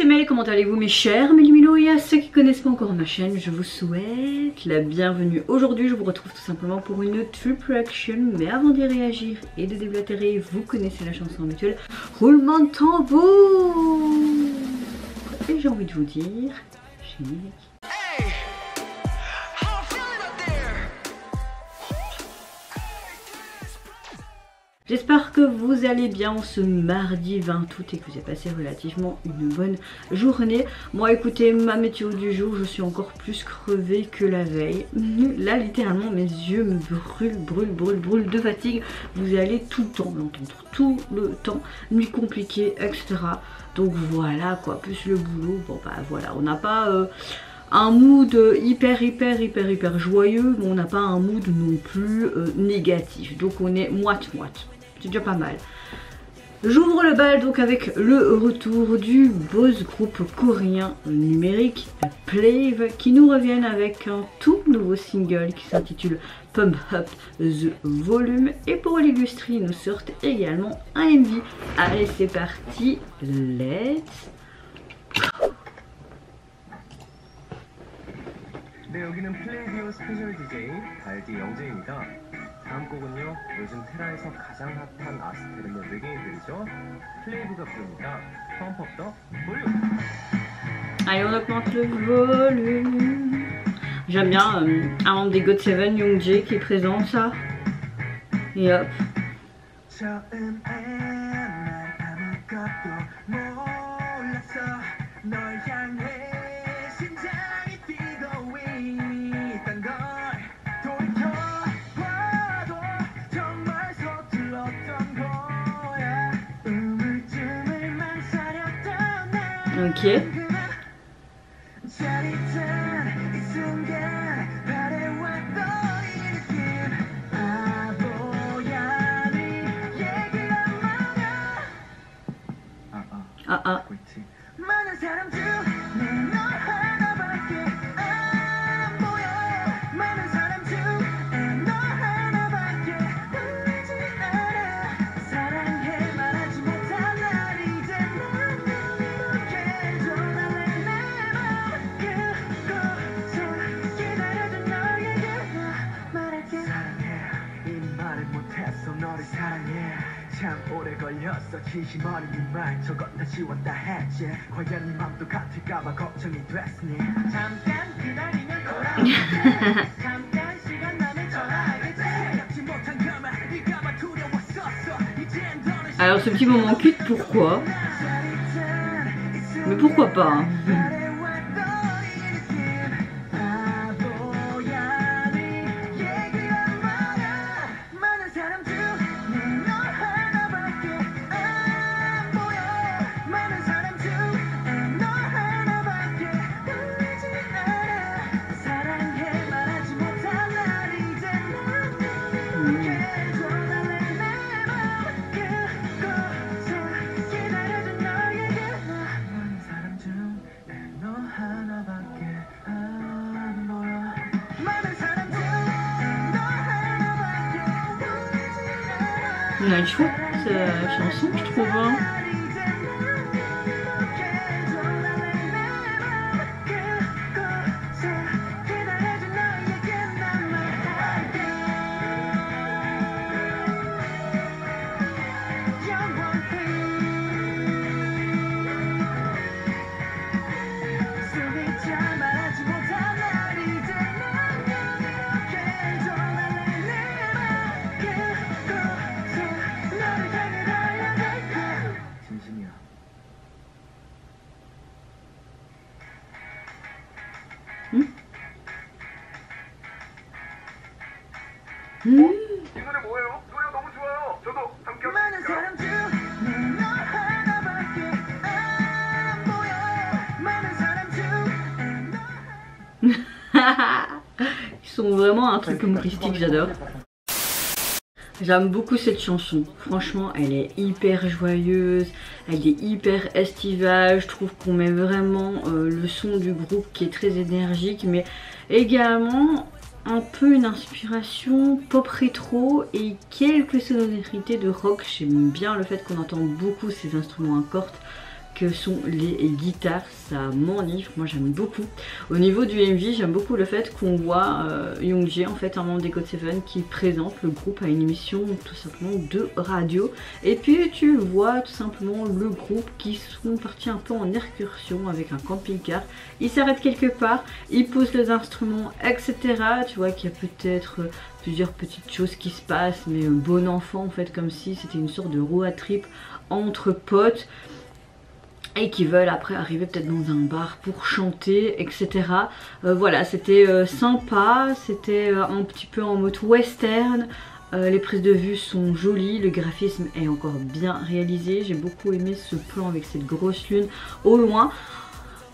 c'est Mel, comment allez-vous mes chers Mélimino? Et à ceux qui connaissent pas encore ma chaîne, je vous souhaite la bienvenue. Aujourd'hui je vous retrouve tout simplement pour une triple reaction, mais avant d'y réagir et de déblatérer, vous connaissez la chanson habituelle, roulement de tambour. Et j'ai envie de vous dire, générique. J'espère que vous allez bien ce mardi 20 août et que vous avez passé relativement une bonne journée. Moi écoutez, ma météo du jour, je suis encore plus crevée que la veille. Là littéralement mes yeux me brûlent de fatigue. Vous allez tout le temps l'entendre, tout le temps, nuit compliquée, etc. Donc voilà quoi, plus le boulot, bon bah voilà, on n'a pas... un mood hyper joyeux, mais on n'a pas un mood non plus négatif. Donc on est moite-moite. C'est déjà pas mal. J'ouvre le bal donc avec le retour du boss groupe coréen numérique Plave qui nous reviennent avec un tout nouveau single qui s'intitule Pump Up the Volume. Et pour l'illustrer, ils nous sortent également un MV. Allez, c'est parti. Let's 네, 여기는 플레이디오 스페셜 DJ 발디 영재입니다. 다음 곡은요, 요즘 테라에서 가장 핫한 아스테르의 외계인들이죠. 플레이브가 부릅니다. Pump Up the Volume. Allez, on augmente le volume. J'aime bien un membre des GOT7, Youngjae, qui présente ça. Et hop. Ok. Ah. 참 오래 걸렸어 진심 어린 네 말 저건 다 지웠다 했지 과연 네 맘도 같을까봐 걱정이 됐으니 잠깐 기다리면 돌아오겠지 잠깐 시간 나면 전화하겠지 생각지 못한 결말 네가만 두려웠었어 이젠 너는 Alors ce petit moment cute, pourquoi? Mais pourquoi pas? Elle est chouette chanson, je trouve. Hein. 이 노래 뭐예요? 노래가 너무 좋아요. 저도 함께 Ils sont vraiment un truc humoristique, j'adore. J'aime beaucoup cette chanson, franchement elle est hyper joyeuse, elle est hyper estivale, je trouve qu'on met vraiment le son du groupe qui est très énergique, mais également un peu une inspiration pop rétro et quelques sonorités de rock. J'aime bien le fait qu'on entend beaucoup ces instruments à cordes que sont les guitares, ça m'enivre, moi j'aime beaucoup. Au niveau du MV, j'aime beaucoup le fait qu'on voit Youngji, en fait un membre des GOT7 qui présente le groupe à une émission tout simplement de radio. Et puis tu vois tout simplement le groupe qui sont partis un peu en excursion avec un camping-car. Ils s'arrêtent quelque part, ils posent les instruments, etc. Tu vois qu'il y a peut-être plusieurs petites choses qui se passent, mais bon enfant en fait, comme si c'était une sorte de road trip entre potes. Et qui veulent après arriver peut-être dans un bar pour chanter, etc. Voilà, c'était sympa, c'était un petit peu en mode western. Les prises de vue sont jolies, le graphisme est encore bien réalisé. J'ai beaucoup aimé ce plan avec cette grosse lune au loin.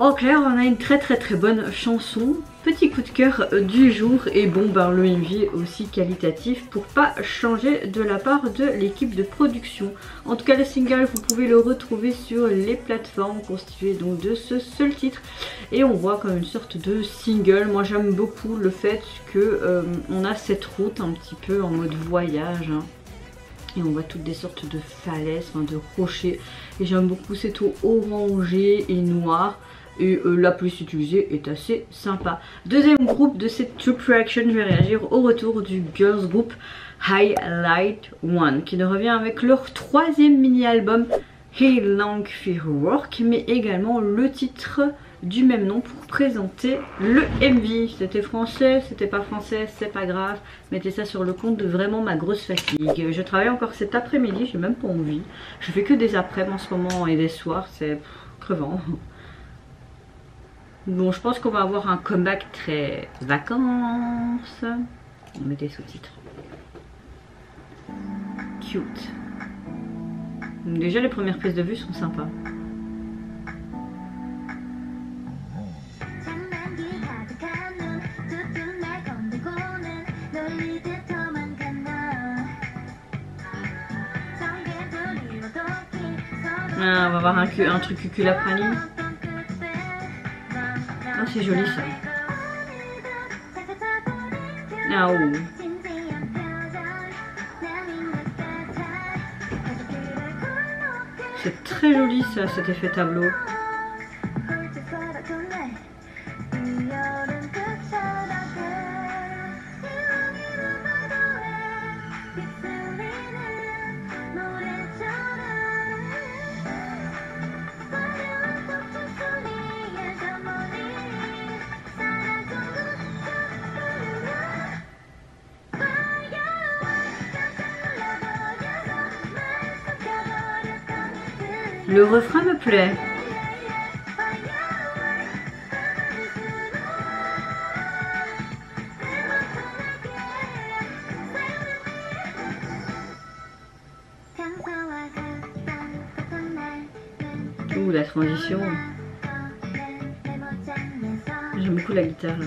En clair, on a une très bonne chanson. Petit coup de cœur du jour. Et bon, ben, le MV aussi qualitatif pour pas changer de la part de l'équipe de production. En tout cas, le single, vous pouvez le retrouver sur les plateformes constituées donc de ce seul titre. Et on voit comme une sorte de single. Moi, j'aime beaucoup le fait que on a cette route un petit peu en mode voyage. Hein. Et on voit toutes des sortes de falaises, enfin de rochers. Et j'aime beaucoup cette eau orangée et noire. Et la police utilisée est assez sympa. Deuxième groupe de cette Troop Reaction, je vais réagir au retour du girls group Highlight One, qui nous revient avec leur troisième mini-album Hey Long Firework, mais également le titre du même nom pour présenter le MV. C'était français, c'était pas français, c'est pas grave. Mettez ça sur le compte de vraiment ma grosse fatigue. Je travaille encore cet après-midi, j'ai même pas envie. Je fais que des après-midi en ce moment et des soirs, c'est crevant. Bon, je pense qu'on va avoir un comeback très vacances. On met des sous-titres. Cute. Donc déjà, les premières prises de vue sont sympas. Ah, on va voir un truc cuculaprani. Oh, c'est joli ça. Ah oh. C'est très joli ça, cet effet tableau. Le refrain me plaît. Ouh, la transition. J'aime beaucoup la guitare là.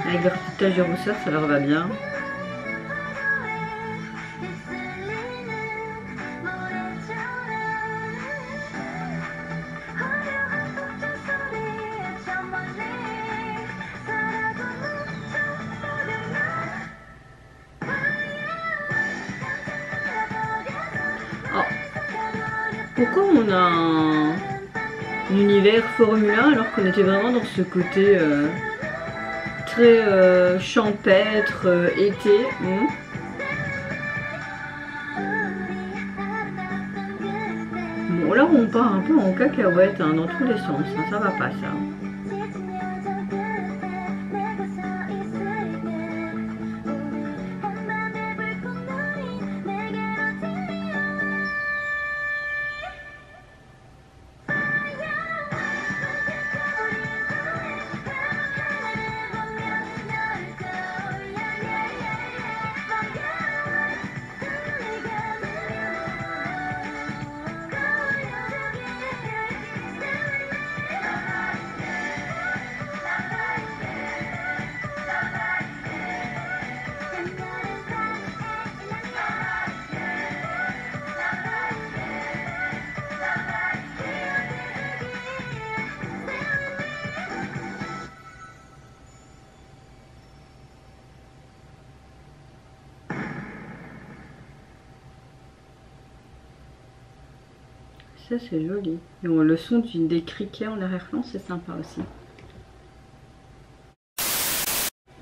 Avec leur petite tache de rousseur, ça leur va bien. Oh. Pourquoi on a un univers Formule 1 alors qu'on était vraiment dans ce côté très champêtre, été. Bon, là on part un peu en cacahuète hein, dans tous les sens, hein, ça va pas ça. Ça c'est joli. Et le son des criquets en arrière-plan, c'est sympa aussi.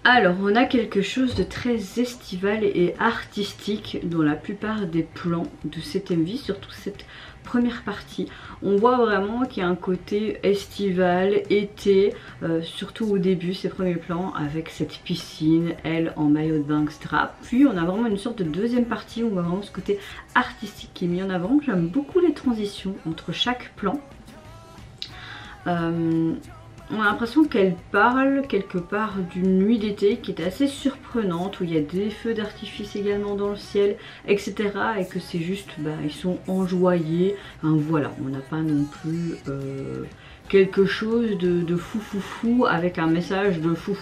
Alors on a quelque chose de très estival et artistique dans la plupart des plans de cette MV, surtout cette première partie. On voit vraiment qu'il y a un côté estival, été, surtout au début, ces premiers plans avec cette piscine, elle en maillot de bain, etc. Puis on a vraiment une sorte de deuxième partie où on voit vraiment ce côté artistique qui est mis en avant. J'aime beaucoup les transitions entre chaque plan. On a l'impression qu'elle parle quelque part d'une nuit d'été qui est assez surprenante, où il y a des feux d'artifice également dans le ciel, etc. Et que c'est juste, ils sont enjoyés. Enfin, voilà, on n'a pas non plus quelque chose de fou avec un message de fou.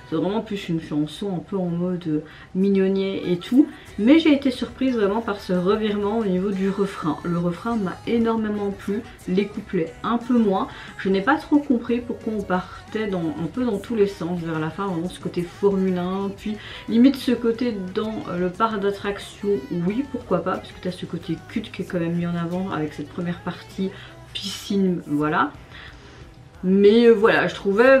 C'est vraiment plus une chanson un peu en mode mignonnier et tout. Mais j'ai été surprise vraiment par ce revirement au niveau du refrain. Le refrain m'a énormément plu, les couplets un peu moins. Je n'ai pas trop compris pourquoi on partait un peu dans tous les sens vers la fin, vraiment ce côté Formule 1, puis limite ce côté dans le parc d'attractions, oui pourquoi pas, parce que tu as ce côté culte qui est quand même mis en avant avec cette première partie piscine, voilà. Mais voilà, je trouvais,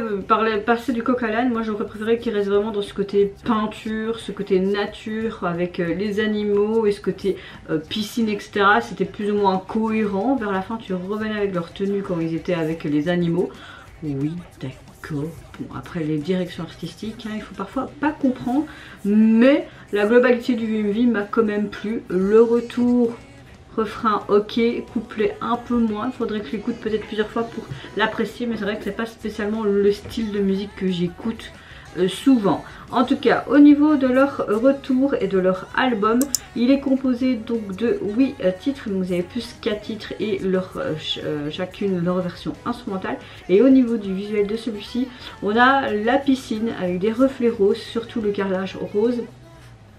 passer du coq à l'âne, moi j'aurais préféré qu'il reste vraiment dans ce côté peinture, ce côté nature avec les animaux et ce côté piscine, etc. C'était plus ou moins cohérent. Vers la fin, tu revenais avec leur tenue quand ils étaient avec les animaux. Oui, d'accord. Bon, après les directions artistiques, il faut parfois pas comprendre. Mais la globalité du MV m'a quand même plu. Le retour... refrain ok, couplet un peu moins, il faudrait que je l'écoute peut-être plusieurs fois pour l'apprécier, mais c'est vrai que c'est pas spécialement le style de musique que j'écoute souvent. En tout cas, au niveau de leur retour et de leur album, il est composé donc de 8 titres, vous avez plus 4 titres et chacune leur version instrumentale. Et au niveau du visuel de celui-ci, on a la piscine avec des reflets roses, surtout le carrelage rose.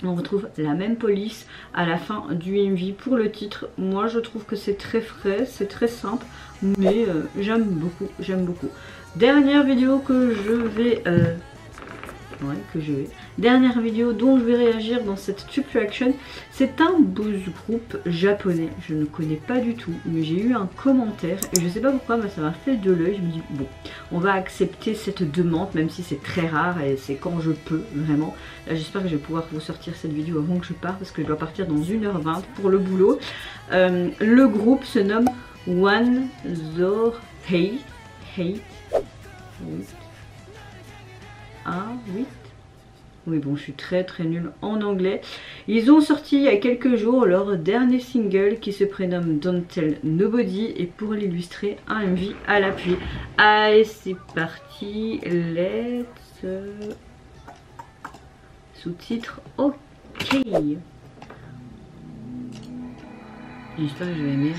On retrouve la même police à la fin du MV pour le titre. Moi je trouve que c'est très frais, c'est très simple, mais j'aime beaucoup. Dernière vidéo que je vais... Dernière vidéo dont je vais réagir dans cette Tube Reaction, c'est un boys group japonais. Je ne connais pas du tout, mais j'ai eu un commentaire et je sais pas pourquoi, mais ça m'a fait de l'œil. Je me dis bon, on va accepter cette demande, même si c'est très rare et c'est quand je peux, vraiment. Là j'espère que je vais pouvoir vous sortir cette vidéo avant que je parte, parce que je dois partir dans 1h20 pour le boulot. Le groupe se nomme One Zor Hate. Oui bon, je suis très nulle en anglais. Ils ont sorti il y a quelques jours leur dernier single qui se prénomme Don't Tell Nobody, et pour l'illustrer, un MV à l'appui. Allez c'est parti, let's... sous-titre ok. J'espère que je vais aimer.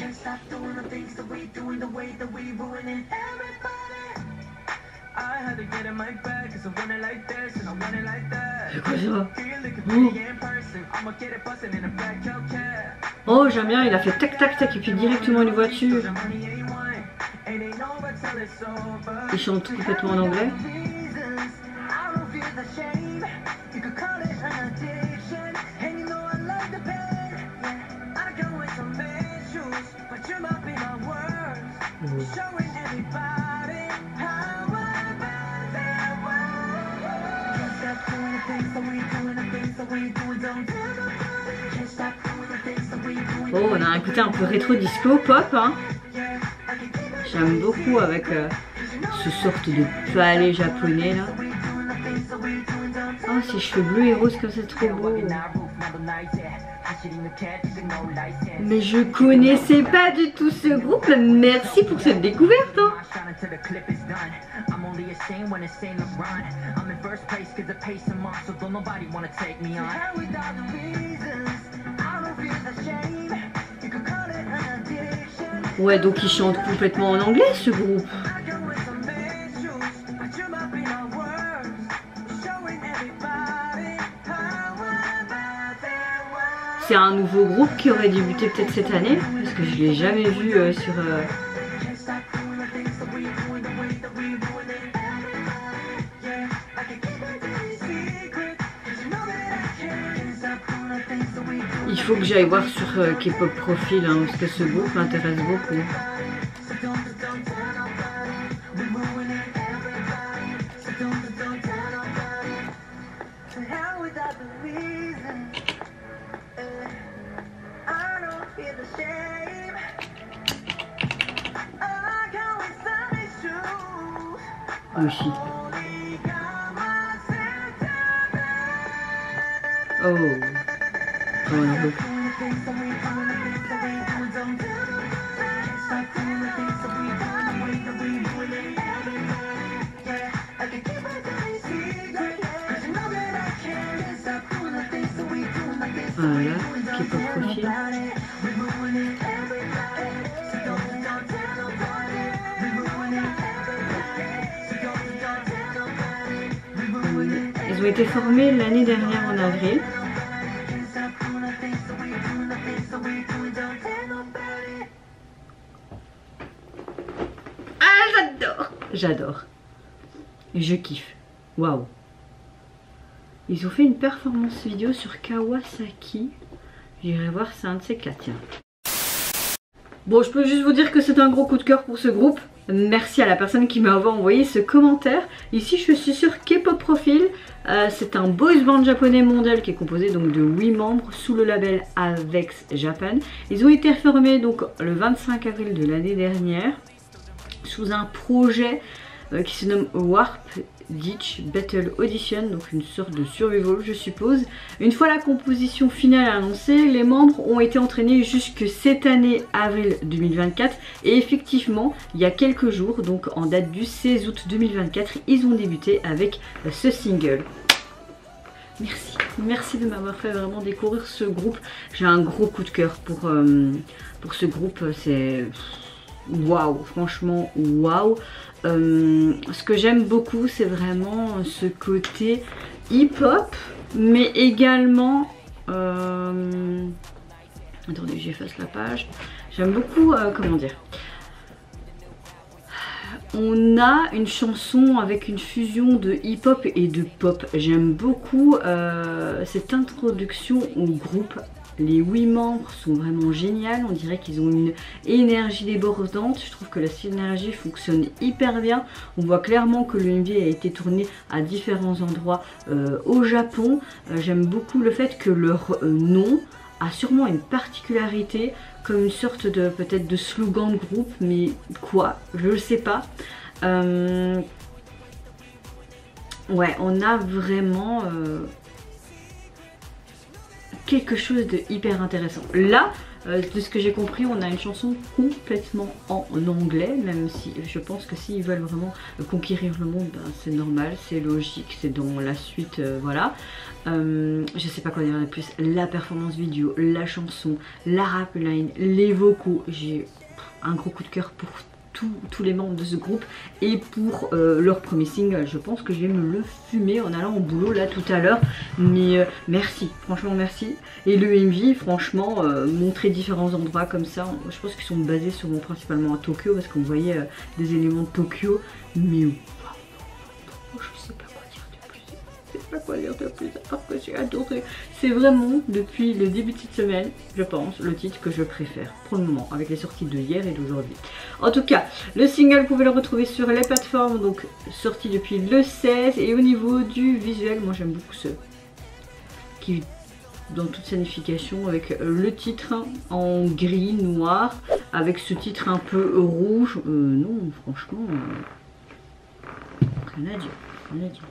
C'est quoi ça? Oh j'aime bien, il a fait tac tac tac et puis directement une voiture. Il chante complètement en anglais. Oh, on a un côté un peu rétro disco pop, hein. J'aime beaucoup avec ce sorte de palais japonais là. Oh, ces cheveux bleus et roses comme c'est trop beau. Mais je connaissais pas du tout ce groupe. Merci pour cette découverte, hein. Ouais, donc ils chantent complètement en anglais ce groupe. C'est un nouveau groupe qui aurait débuté peut-être cette année, parce que je l'ai jamais vu sur... Il faut que j'aille voir sur K-pop Profil, hein, parce que ce groupe m'intéresse beaucoup. Aussi. Oh. Oh. Voilà, K-pop Profil. Ils ont été formés l'année dernière en avril. Ah, j'adore! J'adore. Je kiffe. Waouh. Ils ont fait une performance vidéo sur Kawasaki. J'irai voir, c'est un de ces quatre, tiens. Bon, je peux juste vous dire que c'est un gros coup de cœur pour ce groupe. Merci à la personne qui m'a envoyé ce commentaire. Ici, je suis sur K-pop Profil. C'est un boys band japonais mondial qui est composé donc de 8 membres sous le label Avex Japan. Ils ont été formés donc le 25 avril de l'année dernière sous un projet qui se nomme Warp Ditch Battle Audition, donc une sorte de survival je suppose. Une fois la composition finale annoncée, les membres ont été entraînés jusque cette année avril 2024 et effectivement il y a quelques jours, donc en date du 16 août 2024, ils ont débuté avec ce single. Merci de m'avoir fait vraiment découvrir ce groupe. J'ai un gros coup de cœur pour ce groupe, c'est waouh, franchement waouh. Ce que j'aime beaucoup, c'est vraiment ce côté hip-hop, mais également attendez, j'efface la page. J'aime beaucoup comment dire, on a une chanson avec une fusion de hip-hop et de pop. J'aime beaucoup cette introduction au groupe. Les 8 membres sont vraiment géniaux, on dirait qu'ils ont une énergie débordante. Je trouve que la synergie fonctionne hyper bien. On voit clairement que le MV a été tourné à différents endroits au Japon. J'aime beaucoup le fait que leur nom a sûrement une particularité, comme une sorte de peut-être de slogan de groupe, mais quoi, je ne sais pas. Ouais, on a vraiment quelque chose de hyper intéressant. Là, de ce que j'ai compris, on a une chanson complètement en anglais, même si je pense que s'ils veulent vraiment conquérir le monde, ben, c'est normal, c'est logique, c'est dans la suite, voilà. Je sais pas quoi dire de plus. La performance vidéo, la chanson, la rap line, les vocaux, j'ai un gros coup de cœur pour tous les membres de ce groupe et pour leur premier single. Je pense que je vais me le fumer en allant au boulot là tout à l'heure, mais merci, franchement merci. Et le MV, franchement, montrer différents endroits comme ça, je pense qu'ils sont basés sûrement principalement à Tokyo parce qu'on voyait des éléments de Tokyo, mais je sais pas quoi dire de plus. Je sais pas quoi dire de plus à part que j'ai adoré. C'est vraiment depuis le début de cette semaine, je pense, le titre que je préfère pour le moment, avec les sorties de hier et d'aujourd'hui. En tout cas, le single, vous pouvez le retrouver sur les plateformes, donc sorti depuis le 16. Et au niveau du visuel, moi j'aime beaucoup ce qui, dans toute signification, avec le titre en gris, noir, avec ce titre un peu rouge. Non, franchement, rien à dire, rien à dire.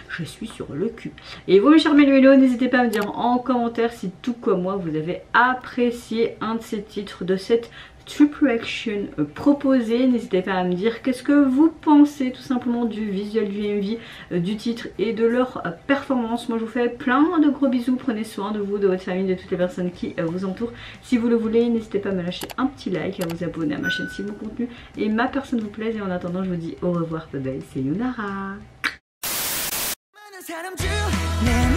Je suis sur le cul. Et vous, mes chers méluélos, n'hésitez pas à me dire en commentaire si tout comme moi vous avez apprécié un de ces titres de cette triple action proposé. N'hésitez pas à me dire qu'est-ce que vous pensez tout simplement du visuel du MV, du titre et de leur performance. Moi je vous fais plein de gros bisous, prenez soin de vous, de votre famille, de toutes les personnes qui vous entourent. Si vous le voulez, n'hésitez pas à me lâcher un petit like, à vous abonner à ma chaîne si mon contenu et ma personne vous plaise. Et en attendant, je vous dis au revoir, bye bye, c'est Yunara. 사람 중